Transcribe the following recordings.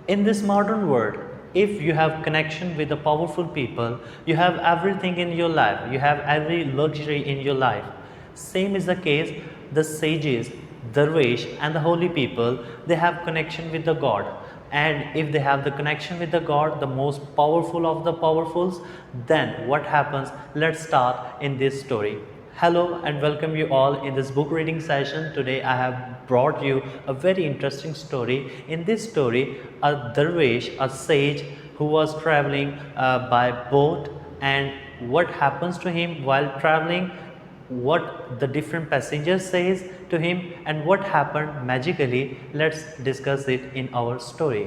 In this modern world, if you have connection with the powerful people, you have everything in your life, you have every luxury in your life. Same is the case, the sages, Darwish and the holy people, they have connection with the God. And if they have the connection with the God, the most powerful of the powerfuls, then what happens? Let's start in this story. Hello and welcome you all in this book reading session. Today I have brought you a very interesting story. In this story, a dervish, a sage who was traveling by boat, and what happens to him while traveling, what the different passengers says to him, and what happened magically. Let's discuss it in our story.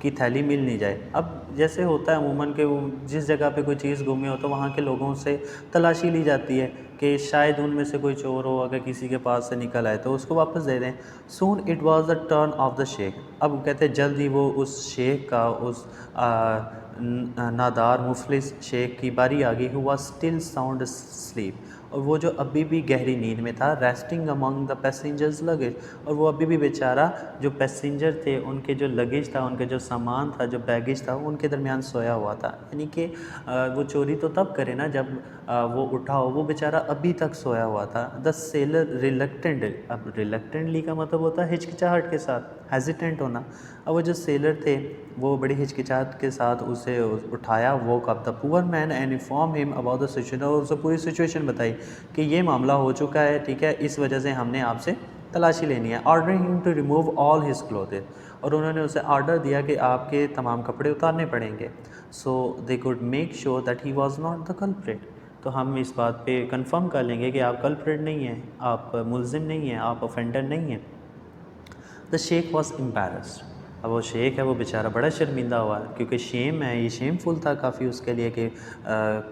کی تھیلی مل نہیں جائے. اب جیسے ہوتا ہے عموماً کہ جس جگہ پہ کوئی چیز گم ہو تو وہاں کے لوگوں سے تلاشی لی جاتی ہے کہ شاید ان میں سے کوئی چور ہو, اگر کسی کے پاس سے نکل آئے تو اس کو واپس دے دیں. Soon it was the turn of the sheikh. اب کہتے ہیں جلد ہی وہ اس شیخ کا, اس نادار مفلس شیخ کی باری آ گئی. Who was still sound asleep, اور وہ جو ابھی بھی گہری نیند میں تھا. Resting among the passengers luggage, اور وہ ابھی بھی بیچارہ جو پیسنجر تھے ان کے جو لگیج تھا, ان کے جو سامان تھا, جو بیگیج تھا, ان کے درمیان سویا ہوا تھا. یعنی کہ وہ چوری تو تب کرے نا جب وہ اٹھا ہو, وہ بیچارہ ابھی تک سویا ہوا تھا. دا سیلر ریلکٹنٹ, اب ریلکٹنٹلی کا مطلب ہوتا ہے ہچکچاہٹ کے ساتھ, ہیزیٹنٹ ہونا. اب وہ جو سیلر تھے وہ بڑی ہچکچاہٹ کے ساتھ اسے اٹھایا. ووک اپ دا پور مین اینڈ انفارم ہم اباؤٹ دا سچویشن, اور اسے پوری سچویشن بتائی کہ یہ معاملہ ہو چکا ہے, ٹھیک ہے, اس وجہ سے ہم نے آپ سے تلاشی لینی ہے. Ordering him to remove all his clothes, اور انہوں نے اسے آرڈر دیا کہ آپ کے تمام کپڑے اتارنے پڑیں گے. So they could make sure that he was not the culprit. تو ہم اس بات پہ کنفرم کر لیں گے کہ آپ کلپریٹ نہیں ہیں, آپ ملزم نہیں ہیں, آپ offender نہیں ہیں. دا شیخ واز embarrassed. اب وہ شیخ ہے وہ بیچارہ بڑا شرمندہ ہوا ہے, کیونکہ شیم ہے, یہ شیم فل تھا کافی اس کے لیے کہ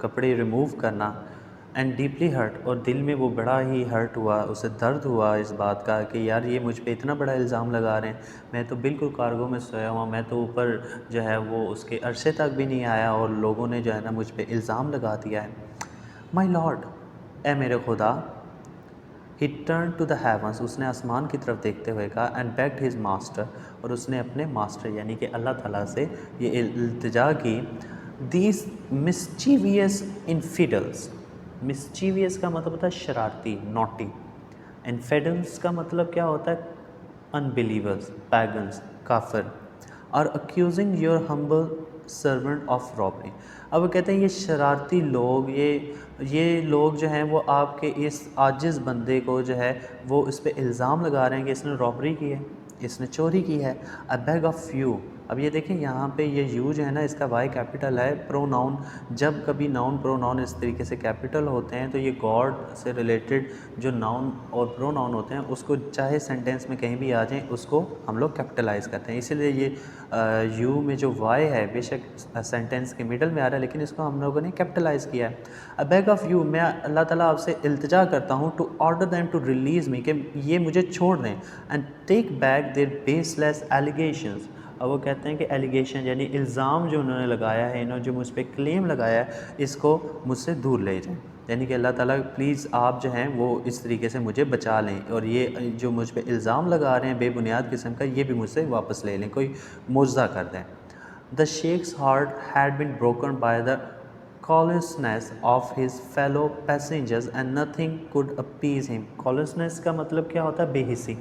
کپڑے ریموو کرنا. اینڈ ڈیپلی ہرٹ, اور دل میں وہ بڑا ہی ہرٹ ہوا, اسے درد ہوا اس بات کا کہ یار یہ مجھ پہ اتنا بڑا الزام لگا رہے ہیں, میں تو بالکل کارگو میں سویا ہوا, میں تو اوپر جو ہے وہ اس کے عرصے تک بھی نہیں آیا, اور لوگوں نے جو ہے نا مجھ پہ الزام لگا دیا ہے. مائی لارڈ, اے میرے خدا. ہی ٹرن ٹو دا ہیونس, اس نے آسمان کی طرف دیکھتے ہوئے کہا. اینڈ بیگڈ ہز ماسٹر, اور اس نے اپنے ماسٹر یعنی کہ اللہ تعالیٰ سے یہ التجا کی. دیز مسچیویس انفیڈلس, مسچیویس کا مطلب ہوتا ہے شرارتی, نوٹی. انفیڈلس کا مطلب کیا ہوتا ہے؟ انبیلیورز, پیگنز, کافر. اور accusing your humble servant of robbery. اب وہ کہتے ہیں یہ شرارتی لوگ, یہ لوگ جو ہیں وہ آپ کے اس عاجز بندے کو جو ہے وہ اس پہ الزام لگا رہے ہیں کہ اس نے رابری کی ہے, اس نے چوری کی ہے. اے بیگ آف یو. اب یہ دیکھیں یہاں پہ یہ یو جو ہے نا اس کا وائی کیپٹل ہے. پرو ناؤن, جب کبھی ناؤن پرو ناؤن اس طریقے سے کیپٹل ہوتے ہیں تو یہ گاڈ سے ریلیٹڈ جو ناؤن اور پرو ناؤن ہوتے ہیں اس کو چاہے سینٹینس میں کہیں بھی آ جائیں اس کو ہم لوگ کیپٹلائز کرتے ہیں. اسی لیے یہ یو میں جو وائی ہے بے شک سینٹینس کے مڈل میں آ رہا ہے لیکن اس کو ہم لوگوں نے کیپٹلائز کیا ہے. اے بیگ آف یو, میں اللہ تعالیٰ آپ سے التجا کرتا ہوں. To order them to release me, کہ یہ مجھے چھوڑ دیں. And take back their baseless لیس ایلیگیشنز. اور وہ کہتے ہیں کہ ایلیگیشن یعنی الزام جو انہوں نے لگایا ہے, انہوں نے جو مجھ پہ کلیم لگایا ہے, اس کو مجھ سے دور لے جائیں. یعنی کہ اللہ تعالیٰ پلیز آپ جو ہیں وہ اس طریقے سے مجھے بچا لیں, اور یہ جو مجھ پہ الزام لگا رہے ہیں بے بنیاد قسم کا, یہ بھی مجھ سے واپس لے لیں, کوئی معجزہ کر دیں. دا شیخ's heart had been broken by the callousness of his fellow passengers and nothing could appease him. callousness کا مطلب کیا ہوتا ہے؟ بے حسی,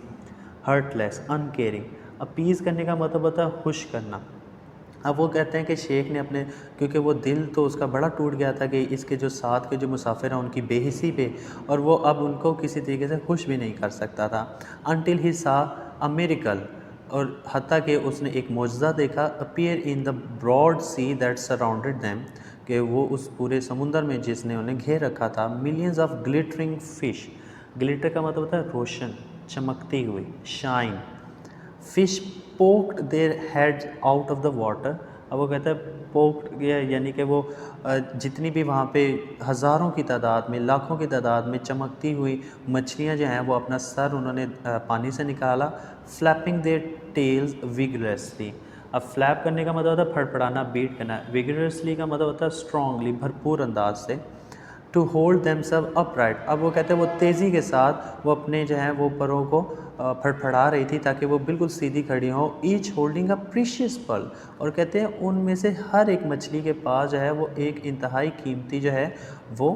hurtless, uncaring. اپیز کرنے کا مطلب ہوتا ہے خوش کرنا. اب وہ کہتے ہیں کہ شیخ نے اپنے, کیونکہ وہ دل تو اس کا بڑا ٹوٹ گیا تھا کہ اس کے جو ساتھ کے جو مسافر ہیں ان کی بے حسی پہ, اور وہ اب ان کو کسی طریقے سے خوش بھی نہیں کر سکتا تھا. until he saw a miracle, اور حتیٰ کہ اس نے ایک معجزہ دیکھا. appear in the broad sea that surrounded them, کہ وہ اس پورے سمندر میں جس نے انہیں گھیر رکھا تھا. millions of glittering fish, glitter کا مطلب ہوتا ہے روشن, چمکتی ہوئی, shine. fish poked their heads out of the water. اب وہ کہتا ہے poked یعنی کہ وہ جتنی بھی وہاں پہ ہزاروں کی تعداد میں, لاکھوں کی تعداد میں چمکتی ہوئی مچھلیاں جو ہیں وہ اپنا سر انہوں نے پانی سے نکالا. flapping their tails vigorously. اب فلیپ کرنے کا مطلب ہوتا ہے پھڑپڑانا, بیٹ کرنا. vigorously کا مطلب ہوتا ہے اسٹرانگلی, بھرپور انداز سے. To hold themself upright. اب وہ کہتے ہیں وہ تیزی کے ساتھ وہ اپنے جو ہیں وہ پروں کو پھڑپھڑا رہی تھی تاکہ وہ بالکل سیدھی کھڑی ہوں. Each holding a precious pearl, اور کہتے ہیں ان میں سے ہر ایک مچھلی کے پاس جو ہے وہ ایک انتہائی قیمتی جو ہے وہ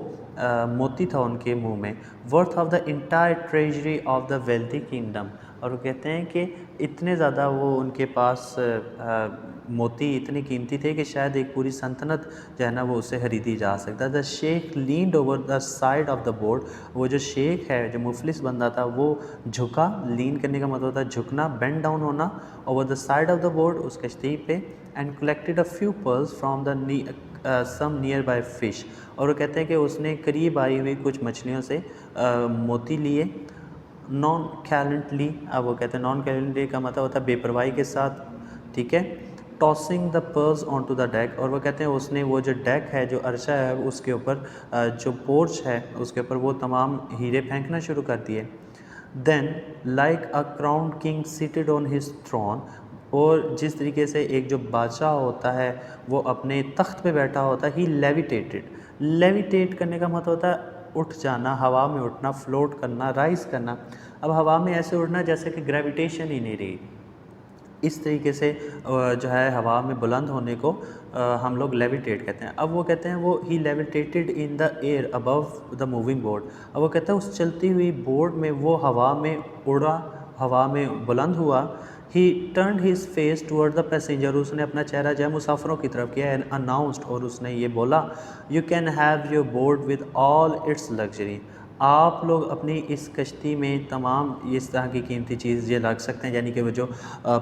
موتی تھا ان کے منہ میں. Worth of the entire treasury of the wealthy kingdom. اور وہ کہتے ہیں کہ اتنے زیادہ وہ ان کے پاس موتی اتنے قیمتی تھے کہ شاید ایک پوری سلطنت جو ہے نا وہ اسے خریدی جا سکتا. The sheikh leaned over the side of the board. وہ جو شیخ ہے جو مفلس بندہ تھا وہ جھکا. لین کرنے کا مطلب ہوتا ہے جھکنا, بینڈ ڈاؤن ہونا. Over the side of the board, اس کشتی پہ. And collected a few pearls from the some near by fish. اور وہ کہتے ہیں کہ اس نے قریب آئی ہوئی کچھ مچھلیوں سے موتی لیے. نان کیلنٹلی. اب وہ کہتے ہیں نان کیلنٹلی کا مطلب ہوتا ہے بے پرواہی کے ساتھ, ٹھیک ہے. Tossing the pearls onto the deck, اور وہ کہتے ہیں اس نے وہ جو ڈیک ہے، جو عرشہ ہے، اس کے اوپر جو پورچ ہے اس کے اوپر وہ تمام ہیرے پھینکنا شروع کر دیے. Then like a crowned king seated on his throne, اور جس طریقے سے ایک جو بادشاہ ہوتا ہے وہ اپنے تخت پہ بیٹھا ہوتا ہے، ہی لیویٹیٹڈ. لیویٹیٹ کرنے کا مطلب ہوتا ہے اٹھ جانا، ہوا میں اٹھنا، فلوٹ کرنا، رائز کرنا. اب ہوا میں ایسے اڑنا جیسے کہ گریویٹیشن ہی نہیں رہی، اس طریقے سے جو ہے ہوا میں بلند ہونے کو ہم لوگ لیویٹیٹ کہتے ہیں. اب وہ کہتے ہیں وہ he levitated in the air above the moving board. اب وہ کہتا ہے اس چلتی ہوئی بورڈ میں وہ ہوا میں اڑا، ہوا میں بلند ہوا. He turned his face toward the passenger, اس نے اپنا چہرہ جو ہے مسافروں کی طرف کیا، اینڈ اناؤنسڈ، اور اس نے یہ بولا، you can have your board with all its luxury. آپ لوگ اپنی اس کشتی میں تمام اس طرح کی قیمتی چیز یہ رکھ سکتے ہیں، یعنی کہ وہ جو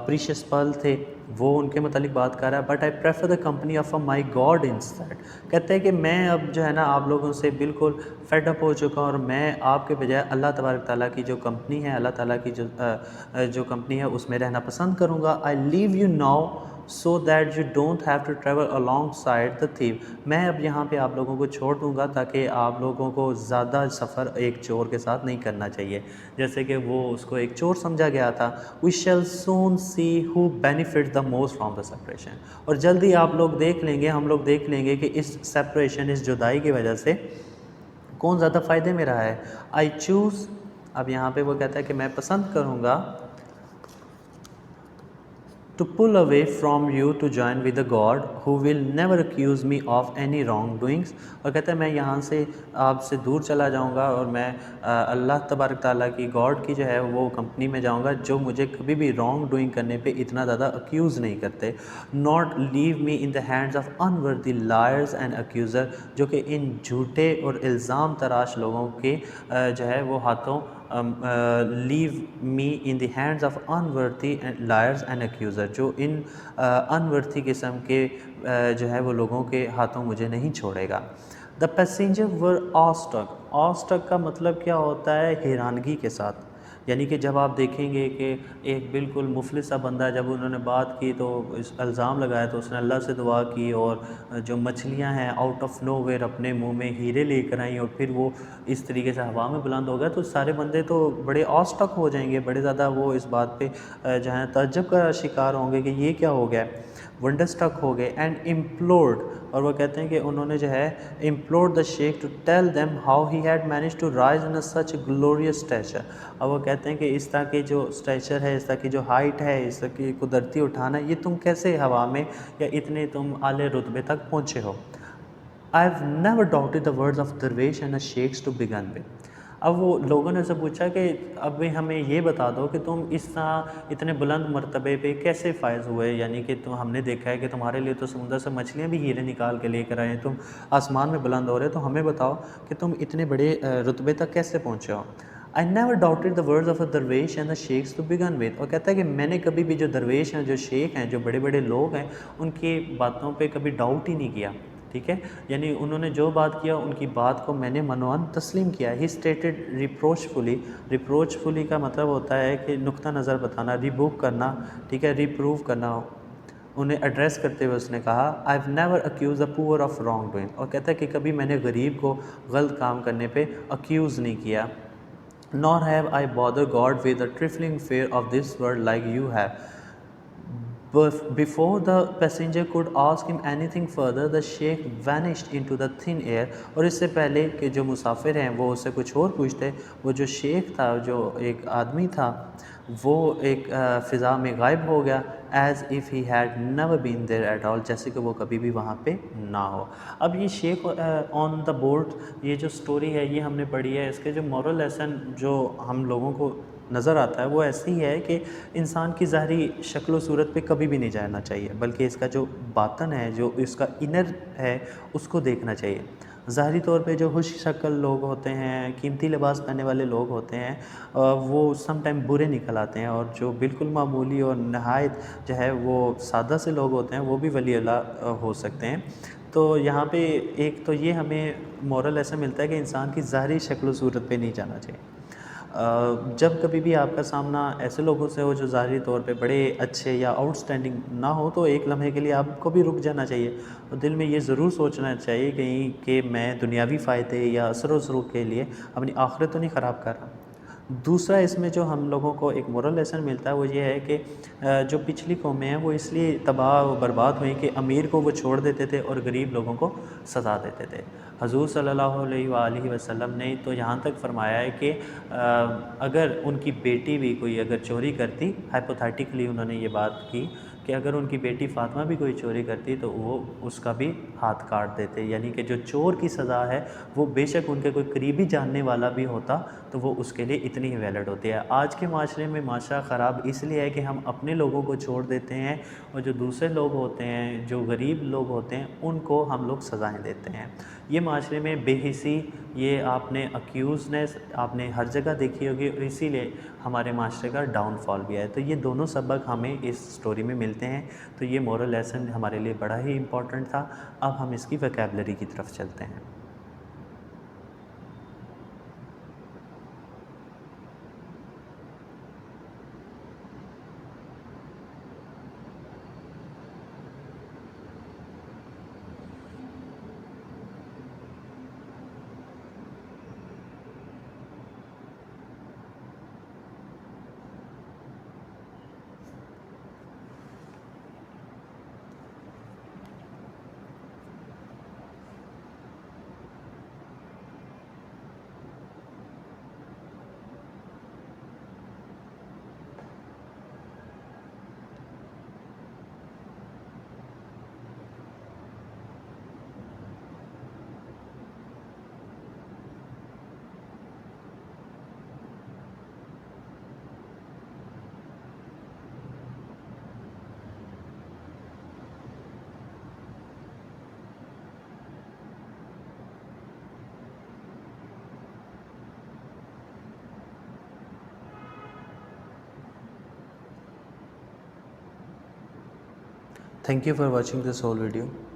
پریشیس پرل تھے وہ ان کے متعلق بات کر رہا ہے. But I prefer the company of a my God instead. کہتے ہیں کہ میں اب جو ہے نا آپ لوگوں سے بالکل فیڈ اپ ہو چکا ہوں، اور میں آپ کے بجائے اللہ تبارک تعالیٰ کی جو کمپنی ہے، اللہ تعالیٰ کی جو کمپنی ہے اس میں رہنا پسند کروں گا. I leave you now so that you don't have to travel along side the thief. میں اب یہاں پہ آپ لوگوں کو چھوڑ دوں گا تاکہ آپ لوگوں کو زیادہ سفر ایک چور کے ساتھ نہیں کرنا چاہیے، جیسے کہ وہ اس کو ایک چور سمجھا گیا تھا. We shall soon see who benefit the most from the suppression. اور جلدی آپ لوگ دیکھ لیں گے، ہم لوگ دیکھ لیں گے کہ اس سپریشن، اس جدائی کی وجہ سے کون زیادہ فائدے میں رہا ہے. آئی چوز، اب یہاں پہ وہ کہتا ہے کہ میں پسند کروں گا to pull away from you to join with the God who will never accuse me of any wrongdoings. اور کہتا ہے میں یہاں سے آپ سے دور چلا جاؤں گا اور میں اللہ تبارک تعالیٰ کی گاڈ کی جو ہے وہ کمپنی میں جاؤں گا جو مجھے کبھی بھی رانگ ڈوئنگ کرنے پہ اتنا زیادہ اکیوز نہیں کرتے. not leave me in the hands of unworthy liars and accusers، جو کہ ان جھوٹے اور الزام تراش لوگوں کے جو ہے وہ ہاتھوں leave me in the hands of unworthy liars and accusers، جو ان unworthy قسم کے جو ہے وہ لوگوں کے ہاتھوں مجھے نہیں چھوڑے گا. The passenger were awestruck. awestruck کا مطلب کیا ہوتا ہے؟ حیرانگی کے ساتھ. یعنی کہ جب آپ دیکھیں گے کہ ایک بالکل مفلس سا بندہ، جب انہوں نے بات کی تو اس الزام لگایا تو اس نے اللہ سے دعا کی، اور جو مچھلیاں ہیں آؤٹ آف نو ویئر اپنے منہ میں ہیرے لے کر آئیں اور پھر وہ اس طریقے سے ہوا میں بلند ہو گیا، تو سارے بندے تو بڑے آسٹک ہو جائیں گے، بڑے زیادہ وہ اس بات پہ جو ہے تعجب کا شکار ہوں گے کہ یہ کیا ہو گیا، ونڈر اسٹک ہو گئے. اینڈ امپلورڈ، اور وہ کہتے ہیں کہ انہوں نے جو ہے implored the sheikh to tell them how he had manage to rise in such glorious stature. اور وہ کہتے ہیں کہ اس طرح کے جو اسٹیچر ہے، اس طرح کی جو ہائٹ ہے، اس طرح کی قدرتی اٹھانا، یہ تم کیسے ہوا میں یا اتنے تم اعلی رتبے تک پہنچے ہو. I have never doubted the words of dervish and sheikhs to begin with. اب وہ لوگوں نے سے پوچھا کہ اب بھی ہمیں یہ بتا دو کہ تم اس طرح اتنے بلند مرتبے پہ کیسے فائز ہوئے، یعنی کہ ہم نے دیکھا ہے کہ تمہارے لیے تو سمندر سے مچھلیاں بھی ہیرے نکال کے لے کر آئے ہیں، تم آسمان میں بلند ہو رہے، تو ہمیں بتاؤ کہ تم اتنے بڑے رتبے تک کیسے پہنچے ہو. I never doubted the words of a درویش and the sheikhs to begin with. اور کہتا ہے کہ میں نے کبھی بھی جو درویش ہیں، جو شیخ ہیں، جو بڑے بڑے لوگ ہیں، ان کی باتوں پہ کبھی ڈاؤٹ ہی نہیں کیا. ٹھیک ہے، یعنی انہوں نے جو بات کیا ان کی بات کو میں نے منوان تسلیم کیا. He stated ریپروچفلی. ریپروچفلی کا مطلب ہوتا ہے کہ نقطہ نظر بتانا، ریبوک کرنا، ٹھیک ہے، ریپروو کرنا. انہیں ایڈریس کرتے ہوئے اس نے کہا آئی ہیو نیور اکیوز دا پور آف رانگ ڈوئنگ. اور کہتا ہے کہ کبھی میں نے غریب کو غلط کام کرنے پہ اکیوز نہیں کیا. nor have I bothered God with the trifling fear of this world like you have. Before the passenger could ask him anything further, the sheikh vanished into the thin air. اور اس سے پہلے کہ جو مسافر ہیں وہ اس سے کچھ اور پوچھتے، وہ جو شیخ تھا، جو ایک آدمی تھا، وہ ایک فضا میں غائب ہو گیا. As if he had never been there at all, جیسے کہ وہ کبھی بھی وہاں پہ نہ ہو. اب یہ شیخ آن دا بورڈ، یہ جو سٹوری ہے یہ ہم نے پڑھی ہے. اس کے جو مورل لیسن جو ہم لوگوں کو نظر آتا ہے وہ ایسے ہی ہے کہ انسان کی ظاہری شکل و صورت پہ کبھی بھی نہیں جانا چاہیے، بلکہ اس کا جو باطن ہے، جو اس کا انر ہے، اس کو دیکھنا چاہیے. ظاہری طور پہ جو خوش شکل لوگ ہوتے ہیں، قیمتی لباس پہننے والے لوگ ہوتے ہیں، وہ سم ٹائم برے نکل آتے ہیں، اور جو بالکل معمولی اور نہایت جو ہے وہ سادہ سے لوگ ہوتے ہیں وہ بھی ولی اللہ ہو سکتے ہیں. تو یہاں پہ ایک تو یہ ہمیں مورل ایسا ملتا ہے کہ انسان کی ظاہری شکل و صورت پہ نہیں جانا چاہیے. جب کبھی بھی آپ کا سامنا ایسے لوگوں سے ہو جو ظاہری طور پہ بڑے اچھے یا آؤٹ اسٹینڈنگ نہ ہو تو ایک لمحے کے لیے آپ کو بھی رک جانا چاہیے اور دل میں یہ ضرور سوچنا چاہیے کہیں کہ میں دنیاوی فائدے یا اثر و رسوخ کے لیے اپنی آخرت تو نہیں خراب کر رہا۔ دوسرا اس میں جو ہم لوگوں کو ایک مورل لیسن ملتا ہے وہ یہ ہے کہ جو پچھلی قومیں ہیں وہ اس لیے تباہ و برباد ہوئیں کہ امیر کو وہ چھوڑ دیتے تھے اور غریب لوگوں کو سزا دیتے تھے۔ حضور صلی اللہ علیہ وآلہ وسلم نے تو یہاں تک فرمایا ہے کہ اگر ان کی بیٹی بھی کوئی اگر چوری کرتی، ہائپوتھیٹیکلی انہوں نے یہ بات کی کہ اگر ان کی بیٹی فاطمہ بھی کوئی چوری کرتی تو وہ اس کا بھی ہاتھ کاٹ دیتے، یعنی کہ جو چور کی سزا ہے وہ بے شک ان کے کوئی قریبی جاننے والا بھی ہوتا تو وہ اس کے لیے اتنی ہی ویلڈ ہوتی ہے۔ آج کے معاشرے میں معاشرہ خراب اس لیے ہے کہ ہم اپنے لوگوں کو چھوڑ دیتے ہیں اور جو دوسرے لوگ ہوتے ہیں، جو غریب لوگ ہوتے ہیں، ان کو ہم لوگ سزائیں دیتے ہیں۔ یہ معاشرے میں بے حسی، یہ آپ نے اکیوزنس آپ نے ہر جگہ دیکھی ہوگی اور اسی لیے ہمارے معاشرے کا ڈاؤن فال بھی ہے۔ تو یہ دونوں سبق ہمیں اس سٹوری میں ملتے ہیں، تو یہ مورل لیسن ہمارے لیے بڑا ہی امپورٹنٹ تھا۔ اب ہم اس کی ویکیبلری کی طرف چلتے ہیں۔ Thank you for watching this whole video.